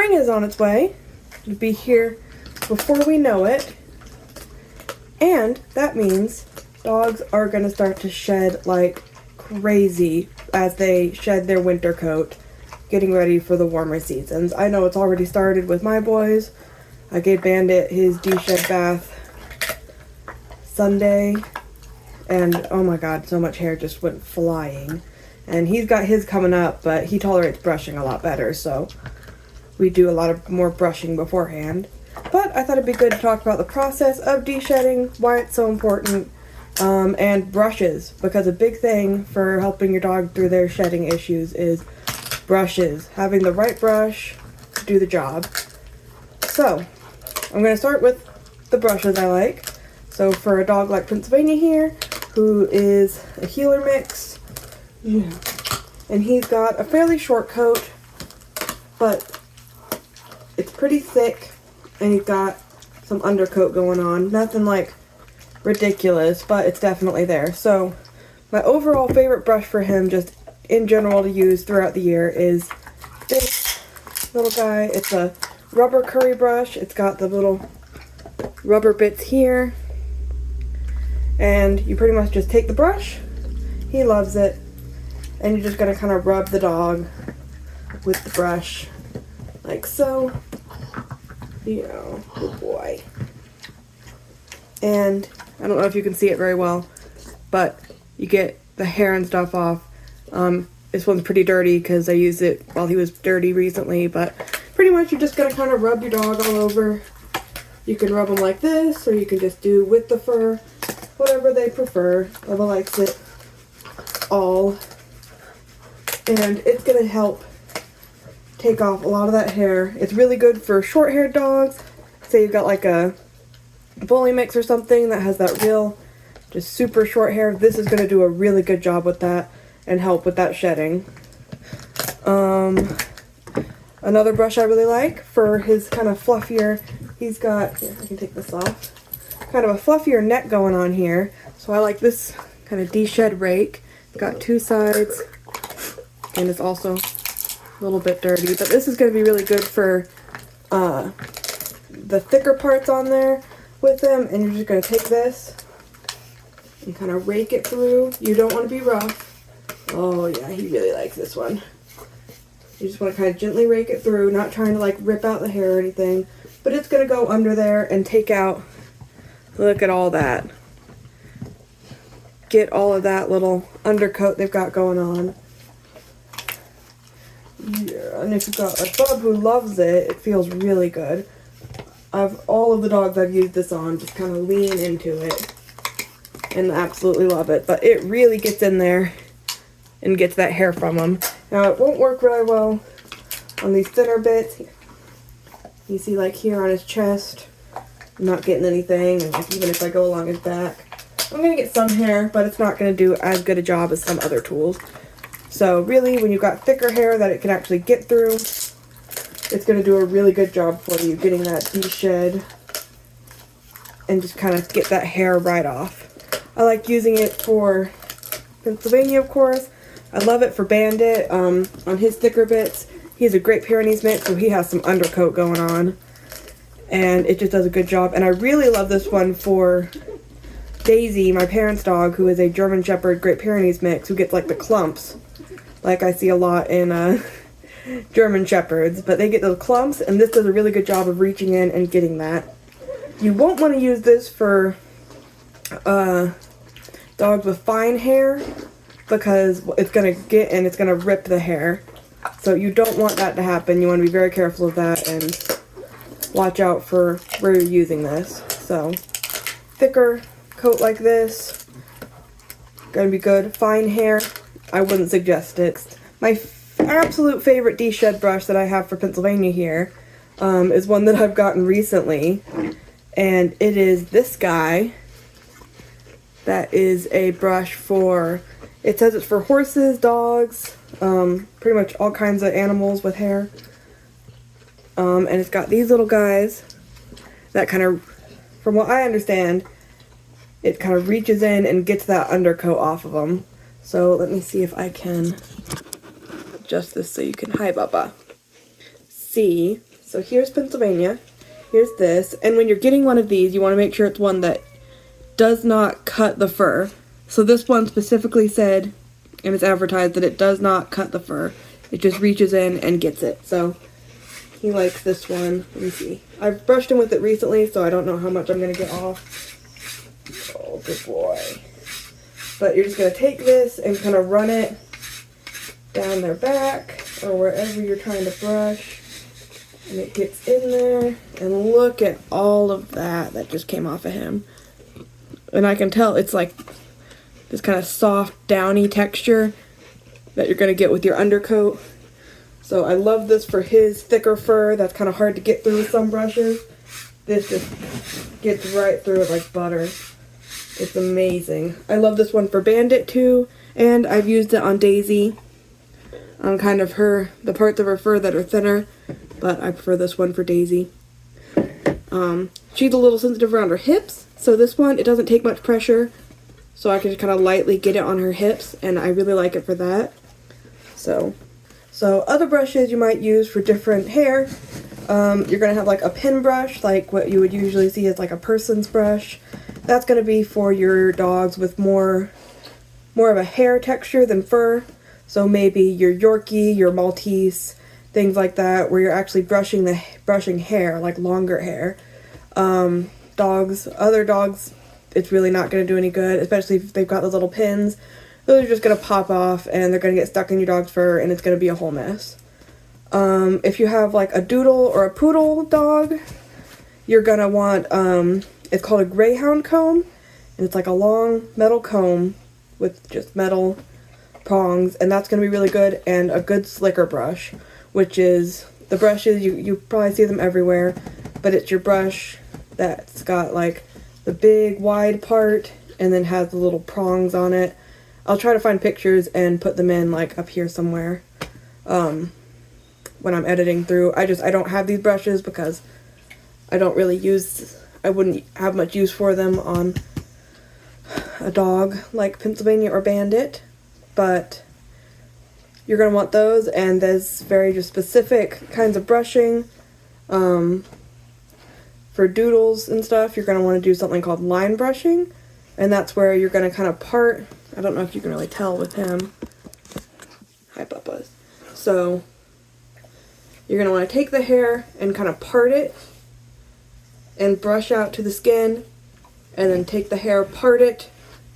spring is on its way. It'll be here before we know it. And that means dogs are going to start to shed like crazy as they shed their winter coat, getting ready for the warmer seasons. I know it's already started with my boys. I gave Bandit his de-shed bath Sunday, and oh my god, so much hair just went flying. And he's got his coming up, but he tolerates brushing a lot better, so we do a lot of more brushing beforehand. But I thought it'd be good to talk about the process of de-shedding, why it's so important, and brushes, because a big thing for helping your dog through their shedding issues is brushes. Having the right brush to do the job. So, I'm going to start with the brushes I like. So for a dog like Pennsylvania here, who is a heeler mix, and he's got a fairly short coat, but it's pretty thick, and he's got some undercoat going on. Nothing like ridiculous, but it's definitely there. So my overall favorite brush for him, just in general to use throughout the year, is this little guy. It's a rubber curry brush. It's got the little rubber bits here, and you pretty much just take the brush, he loves it, and you're just going to kind of rub the dog with the brush like so. You know, good boy. And I don't know if you can see it very well, but you get the hair and stuff off. This one's pretty dirty because I used it while he was dirty recently, but pretty much you're just going to kind of rub your dog all over. You can rub them like this, or you can just do with the fur, whatever they prefer. Eva likes it all. And it's going to help take off a lot of that hair. It's really good for short-haired dogs. Say you've got like a bully mix or something that has that real, just super short hair. This is going to do a really good job with that and help with that shedding. Another brush I really like for his kind of fluffier, he's got, here, I can take this off, kind of a fluffier neck going on here. So I like this kind of de-shed rake. It's got two sides, and it's also a little bit dirty, but this is going to be really good for the thicker parts on there with them. And you're just going to take this and kind of rake it through. You don't want to be rough. Oh yeah, he really likes this one. You just want to kind of gently rake it through, not trying to like rip out the hair or anything, but it's going to go under there and take out, look at all that. Get all of that little undercoat they've got going on. Yeah, and if you've got a dog who loves it, it feels really good. All of the dogs I've used this on just kind of lean into it and absolutely love it, but it really gets in there and gets that hair from them. Now it won't work really well on these thinner bits. You see like here on his chest, I'm not getting anything, and like even if I go along his back, I'm going to get some hair, but it's not going to do as good a job as some other tools. So really, when you've got thicker hair that it can actually get through, it's going to do a really good job for you getting that de-shed and just kind of get that hair right off. I like using it for Pennsylvania, of course. I love it for Bandit. On his thicker bits, he has a Great Pyrenees mix, so he has some undercoat going on. And it just does a good job. And I really love this one for Daisy, my parents' dog, who is a German Shepherd Great Pyrenees mix, who gets like the clumps, like I see a lot in German Shepherds. But they get those clumps, and this does a really good job of reaching in and getting that. You won't want to use this for dogs with fine hair, because it's going to get and it's going to rip the hair. So you don't want that to happen. You want to be very careful of that and watch out for where you're using this. So thicker coat like this, going to be good. Fine hair, I wouldn't suggest it. My absolute favorite de-shed brush that I have for Pennsylvania here is one that I've gotten recently, and it is this guy. That is a brush for, it says it's for horses, dogs, pretty much all kinds of animals with hair. And it's got these little guys that kind of, from what I understand, it kind of reaches in and gets that undercoat off of them. So let me see if I can adjust this so you can, hi Bubba, see. So here's Pennsylvania. Here's this. And when you're getting one of these, you want to make sure it's one that does not cut the fur. So this one specifically said, and it's advertised, that it does not cut the fur. It just reaches in and gets it. So he likes this one. Let me see. I've brushed him with it recently, so I don't know how much I'm going to get off. Oh, good boy. But you're just going to take this and kind of run it down their back or wherever you're trying to brush. And it gets in there. And look at all of that just came off of him. And I can tell it's like this kind of soft, downy texture that you're going to get with your undercoat. So I love this for his thicker fur. That's kind of hard to get through with some brushes. This just gets right through it like butter. It's amazing. I love this one for Bandit too. And I've used it on Daisy. On kind of the parts of her fur that are thinner. But I prefer this one for Daisy. She's a little sensitive around her hips. So this one, it doesn't take much pressure. So I can just kind of lightly get it on her hips. And I really like it for that. So other brushes you might use for different hair. You're going to have like a pin brush, like what you would usually see as like a person's brush. That's going to be for your dogs with more of a hair texture than fur. So maybe your Yorkie, your Maltese, things like that, where you're actually brushing hair, like longer hair. Other dogs, it's really not going to do any good, especially if they've got the little pins. Those are just going to pop off and they're going to get stuck in your dog's fur and it's going to be a whole mess. If you have like a doodle or a poodle dog, you're going to want, it's called a greyhound comb. And it's like a long metal comb with just metal prongs. And that's going to be really good. And a good slicker brush, which is the brushes, you probably see them everywhere. But it's your brush that's got like the big wide part and then has the little prongs on it. I'll try to find pictures and put them in like up here somewhere when I'm editing through. I don't have these brushes because I wouldn't have much use for them on a dog like Pennsylvania or Bandit, but you're going to want those, and there's very just specific kinds of brushing. For doodles and stuff, you're going to want to do something called line brushing, and that's where you're going to kind of part. I don't know if you can really tell with him. Hi, Bubba. So you're going to want to take the hair and kind of part it and brush out to the skin, and then take the hair, part it,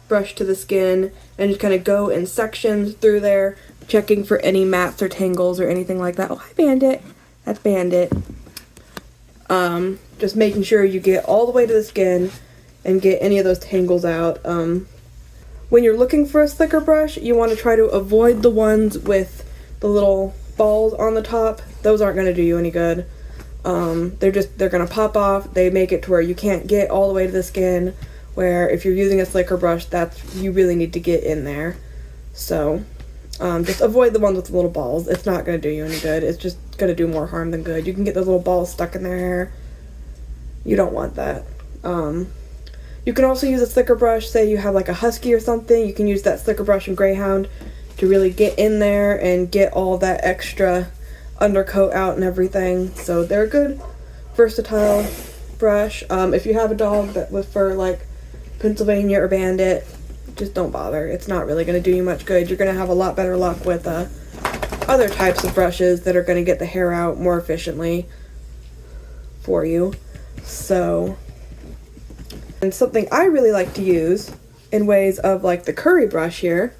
brush to the skin, and just kind of go in sections through there, checking for any mats or tangles or anything like that. Oh, hi, Bandit. That's Bandit. Just making sure you get all the way to the skin and get any of those tangles out. When you're looking for a slicker brush, you want to try to avoid the ones with the little balls on the top. Those aren't going to do you any good. They're going to pop off. They make it to where you can't get all the way to the skin, where if you're using a slicker brush, you really need to get in there. So just avoid the ones with the little balls. It's not going to do you any good. It's just going to do more harm than good. You can get those little balls stuck in their hair. You don't want that. You can also use a slicker brush. Say you have like a husky or something, you can use that slicker brush in Greyhound to really get in there and get all that extra undercoat out and everything. So they're a good versatile brush. If you have a dog that with fur like Pennsylvania or Bandit, just don't bother. It's not really going to do you much good. You're going to have a lot better luck with other types of brushes that are going to get the hair out more efficiently for you. So, and something I really like to use in ways of like the curry brush here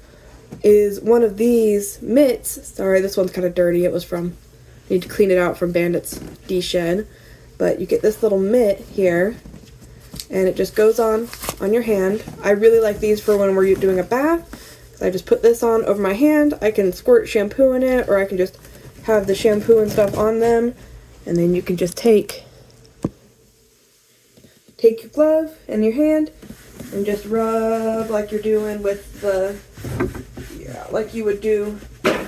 is one of these mitts. Sorry, this one's kind of dirty. I need to clean it out from Bandit's Deshed. But you get this little mitt here, and it just goes on your hand. I really like these for when we're doing a bath. So I just put this on over my hand. I can squirt shampoo in it, or I can just have the shampoo and stuff on them. And then you can just take your glove in your hand and just rub like you're doing with like you would do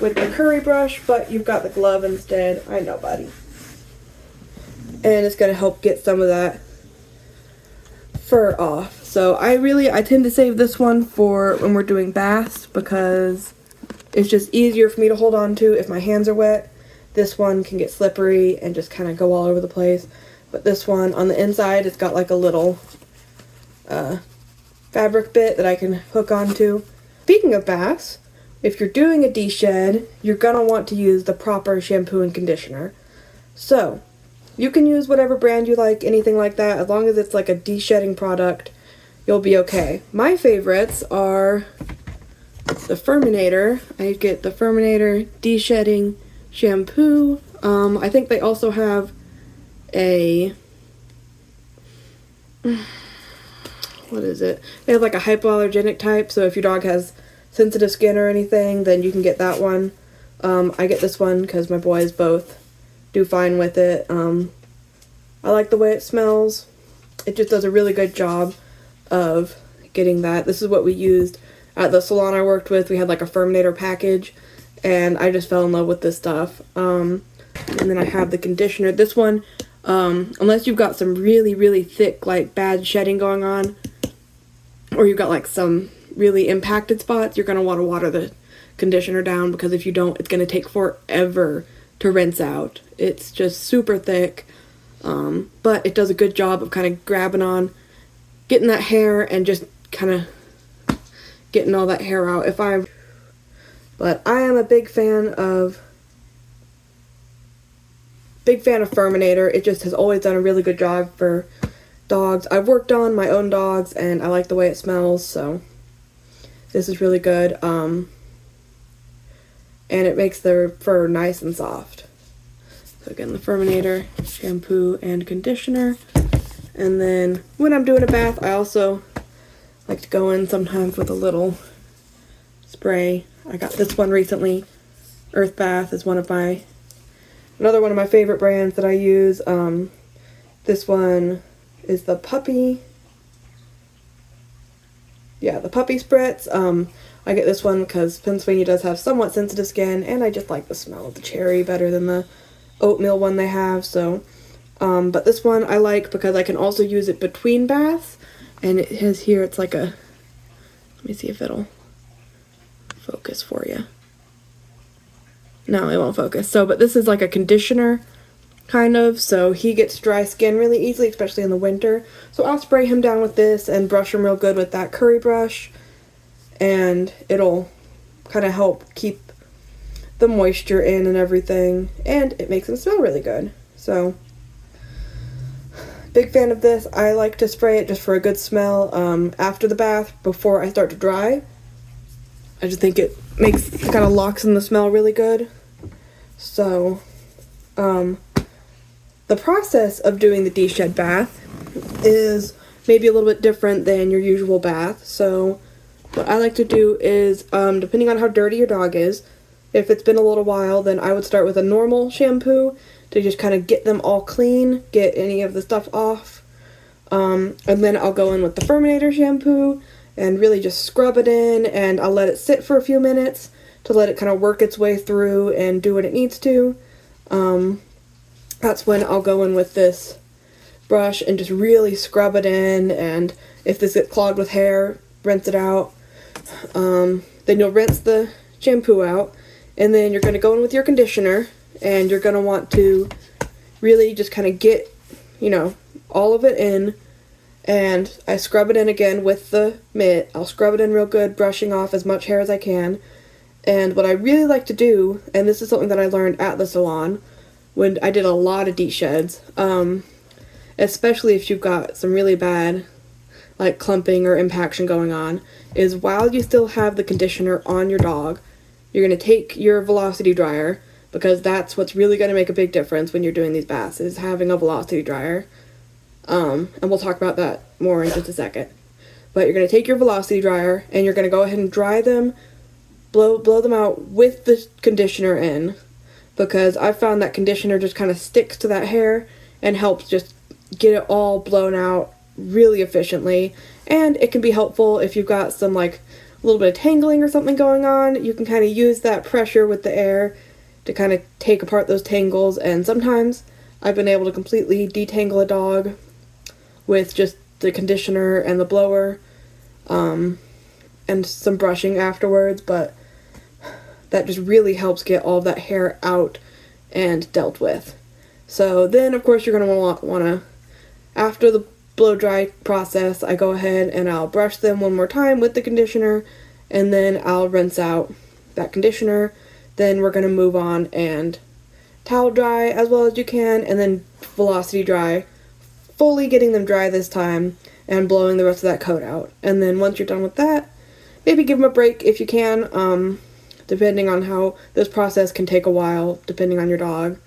with the curry brush, but you've got the glove instead. I know, buddy. And it's going to help get some of that fur off. So I tend to save this one for when we're doing baths, because it's just easier for me to hold on to if my hands are wet, and This one can get slippery and just kind of go all over the place. But this one, on the inside, it's got like a little fabric bit that I can hook onto. Speaking of baths, if you're doing a deshed, you're going to want to use the proper shampoo and conditioner. So, you can use whatever brand you like, anything like that, as long as it's like a de-shedding product, you'll be okay. My favorites are the Furminator. I get the Furminator de-shedding shampoo. I think they also have a, what is it? They have like a hypoallergenic type, so if your dog has sensitive skin or anything, then you can get that one. I get this one because my boys both do fine with it. I like the way it smells. It just does a really good job of getting that. This is what we used at the salon I worked with. We had like a Furminator package, and I just fell in love with this stuff. And then I have the conditioner. This one, unless you've got some really, really thick, like bad shedding going on, or you've got like some really impacted spots, you're going to want to water the conditioner down, because if you don't, it's going to take forever to rinse out. It's just super thick, but it does a good job of kind of grabbing on, getting that hair, and just kind of getting all that hair out. But I am a big fan of Furminator. It just has always done a really good job for dogs. I've worked on my own dogs, and I like the way it smells, so this is really good. And it makes their fur nice and soft. So again, the Furminator shampoo and conditioner. And then when I'm doing a bath, I also like to go in sometimes with a little spray. I got this one recently. Earth Bath is another one of my favorite brands that I use. This one is the puppy. Yeah, the puppy spritz. I get this one because Pennsylvania does have somewhat sensitive skin, and I just like the smell of the cherry better than the oatmeal one they have. So, but this one I like because I can also use it between baths, and it has here, it's like a, let me see if it'll focus for you. No, it won't focus. So, but this is like a conditioner, kind of, so he gets dry skin really easily, especially in the winter. So I'll spray him down with this and brush him real good with that curry brush, and it'll kind of help keep the moisture in and everything, and it makes him smell really good. So, big fan of this. I like to spray it just for a good smell after the bath, before I start to dry. I just think it kind of locks in the smell really good. So, the process of doing the deshed bath is maybe a little bit different than your usual bath. So, what I like to do is, depending on how dirty your dog is, if it's been a little while, then I would start with a normal shampoo to just kind of get them all clean, get any of the stuff off. And then I'll go in with the Furminator shampoo and really just scrub it in, and I'll let it sit for a few minutes to let it kind of work its way through and do what it needs to. That's when I'll go in with this brush and just really scrub it in, and if this gets clogged with hair, rinse it out. Then you'll rinse the shampoo out, and then you're going to go in with your conditioner, and you're going to want to really just kind of get, all of it in. And I scrub it in again with the mitt. I'll scrub it in real good, brushing off as much hair as I can. And what I really like to do, and this is something that I learned at the salon when I did a lot of desheds, especially if you've got some really bad like clumping or impaction going on, is while you still have the conditioner on your dog, you're going to take your velocity dryer, because that's what's really going to make a big difference when you're doing these baths, is having a velocity dryer. And we'll talk about that more in just a second. But you're going to take your velocity dryer, and you're going to go ahead and dry them, blow them out with the conditioner in, because I've found that conditioner just kind of sticks to that hair and helps just get it all blown out really efficiently. And it can be helpful if you've got some like a little bit of tangling or something going on. You can kind of use that pressure with the air to kind of take apart those tangles, and sometimes I've been able to completely detangle a dog with just the conditioner and the blower, and some brushing afterwards. But that just really helps get all of that hair out and dealt with. So then, of course, you're going to want to, after the blow dry process, I go ahead and I'll brush them one more time with the conditioner, and then I'll rinse out that conditioner. Then we're going to move on and towel dry as well as you can, and then velocity dry, fully getting them dry this time and blowing the rest of that coat out. And then once you're done with that, maybe give them a break if you can, depending on how this process can take a while, depending on your dog.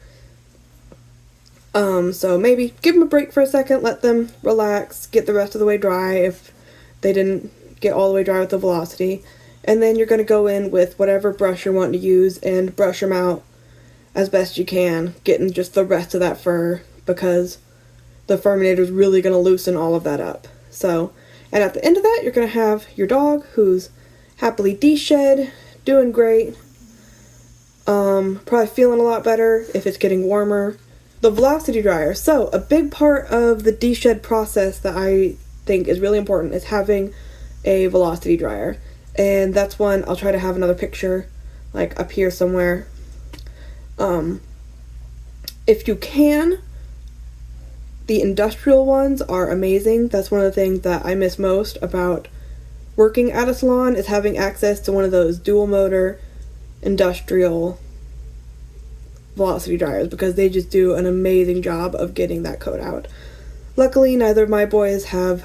So maybe give them a break for a second, let them relax, get the rest of the way dry if they didn't get all the way dry with the velocity. And then you're going to go in with whatever brush you're wanting to use and brush them out as best you can, getting just the rest of that fur, because the Furminator is really going to loosen all of that up. So, and at the end of that, you're going to have your dog who's happily deshed, doing great, probably feeling a lot better if it's getting warmer. The velocity dryer. So, a big part of the deshed process that I think is really important is having a velocity dryer. And that's one, I'll try to have another picture, like up here somewhere. If you can, the industrial ones are amazing. That's one of the things that I miss most about working at a salon, is having access to one of those dual motor industrial velocity dryers, because they just do an amazing job of getting that coat out. Luckily, neither of my boys have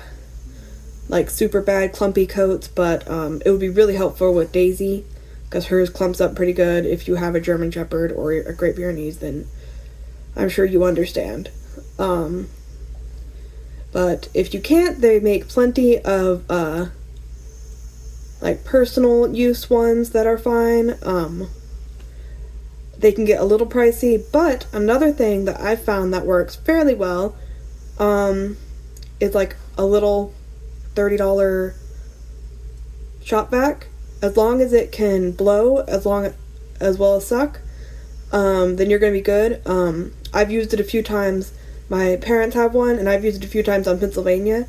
like super bad clumpy coats, but it would be really helpful with Daisy, because hers clumps up pretty good. If you have a German Shepherd or a Great Pyrenees, then I'm sure you understand. But if you can't, they make plenty of like personal use ones that are fine. They can get a little pricey, but another thing that I found that works fairly well is like a little $30 shop vac. As long as it can blow as well as suck, then you're going to be good. I've used it a few times. My parents have one, and I've used it a few times on Pennsylvania.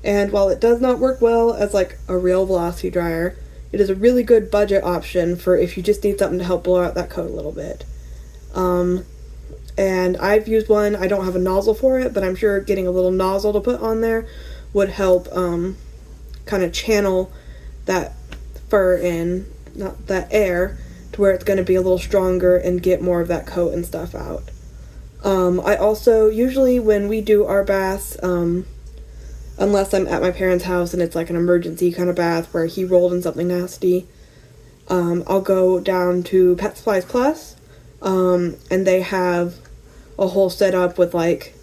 And while it does not work well as like a real velocity dryer, it is a really good budget option for if you just need something to help blow out that coat a little bit. And I've used one. I don't have a nozzle for it, but I'm sure getting a little nozzle to put on there would help kind of channel that fur in, not that air, to where it's going to be a little stronger and get more of that coat and stuff out. I also, usually when we do our baths, unless I'm at my parents' house and it's like an emergency kind of bath where he rolled in something nasty, I'll go down to Pet Supplies Plus, and they have a whole setup with like,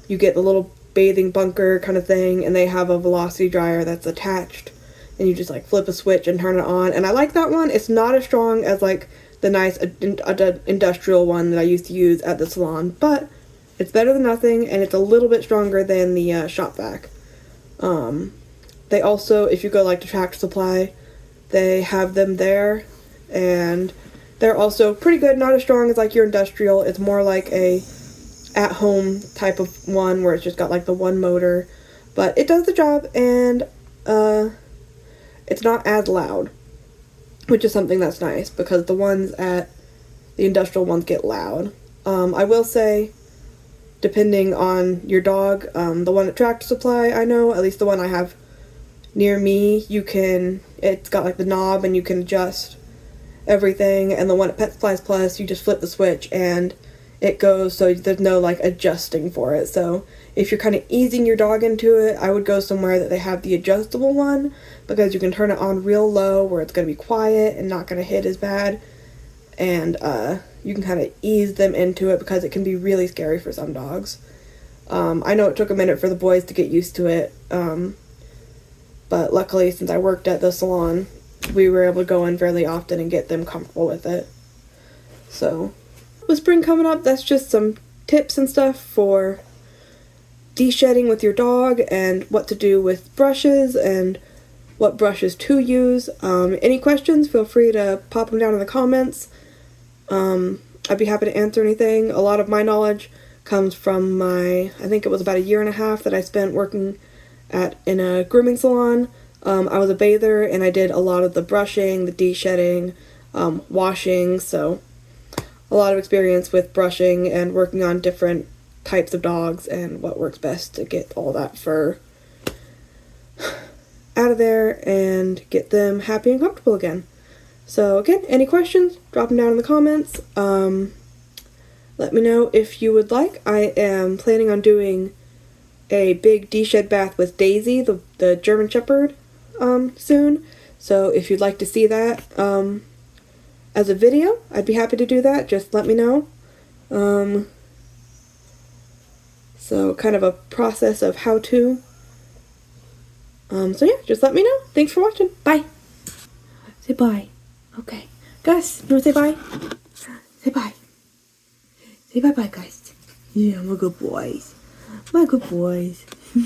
you get the little bathing bunker kind of thing, and they have a velocity dryer that's attached, and you just like flip a switch and turn it on, and I like that one. It's not as strong as like the nice industrial one that I used to use at the salon, but it's better than nothing, and it's a little bit stronger than the shop vac. They also, if you go like to Tractor Supply, they have them there, and they're also pretty good. Not as strong as like your industrial. It's more like a at-home type of one where it's just got like the one motor, but it does the job, and it's not as loud, which is something that's nice, because the ones at the industrial ones get loud. I will say, depending on your dog, the one at Tractor Supply, I know, at least the one I have near me, it's got like the knob and you can adjust everything, and the one at Pet Supplies Plus, you just flip the switch and it goes, so there's no like adjusting for it. So if you're kind of easing your dog into it, I would go somewhere that they have the adjustable one, because you can turn it on real low where it's going to be quiet and not going to hit as bad, and you can kind of ease them into it, because it can be really scary for some dogs. I know it took a minute for the boys to get used to it, but luckily, since I worked at the salon, we were able to go in fairly often and get them comfortable with it. So, with spring coming up, that's just some tips and stuff for de-shedding with your dog, and what to do with brushes, and what brushes to use. Any questions, feel free to pop them down in the comments. I'd be happy to answer anything. A lot of my knowledge comes from I think it was about a year and a half that I spent working in a grooming salon. I was a bather, and I did a lot of the brushing, the de-shedding, washing, so a lot of experience with brushing and working on different types of dogs and what works best to get all that fur out of there and get them happy and comfortable again. So again, any questions, drop them down in the comments. Let me know if you would like. I am planning on doing a big de-shed bath with Daisy, the German Shepherd, soon. So if you'd like to see that as a video, I'd be happy to do that. Just let me know. So kind of a process of how to. So yeah, just let me know. Thanks for watching. Bye. Say bye. Okay. Gus, you want to say bye? Say bye. Say bye-bye, Gus. Yeah, my good boys. My good boys.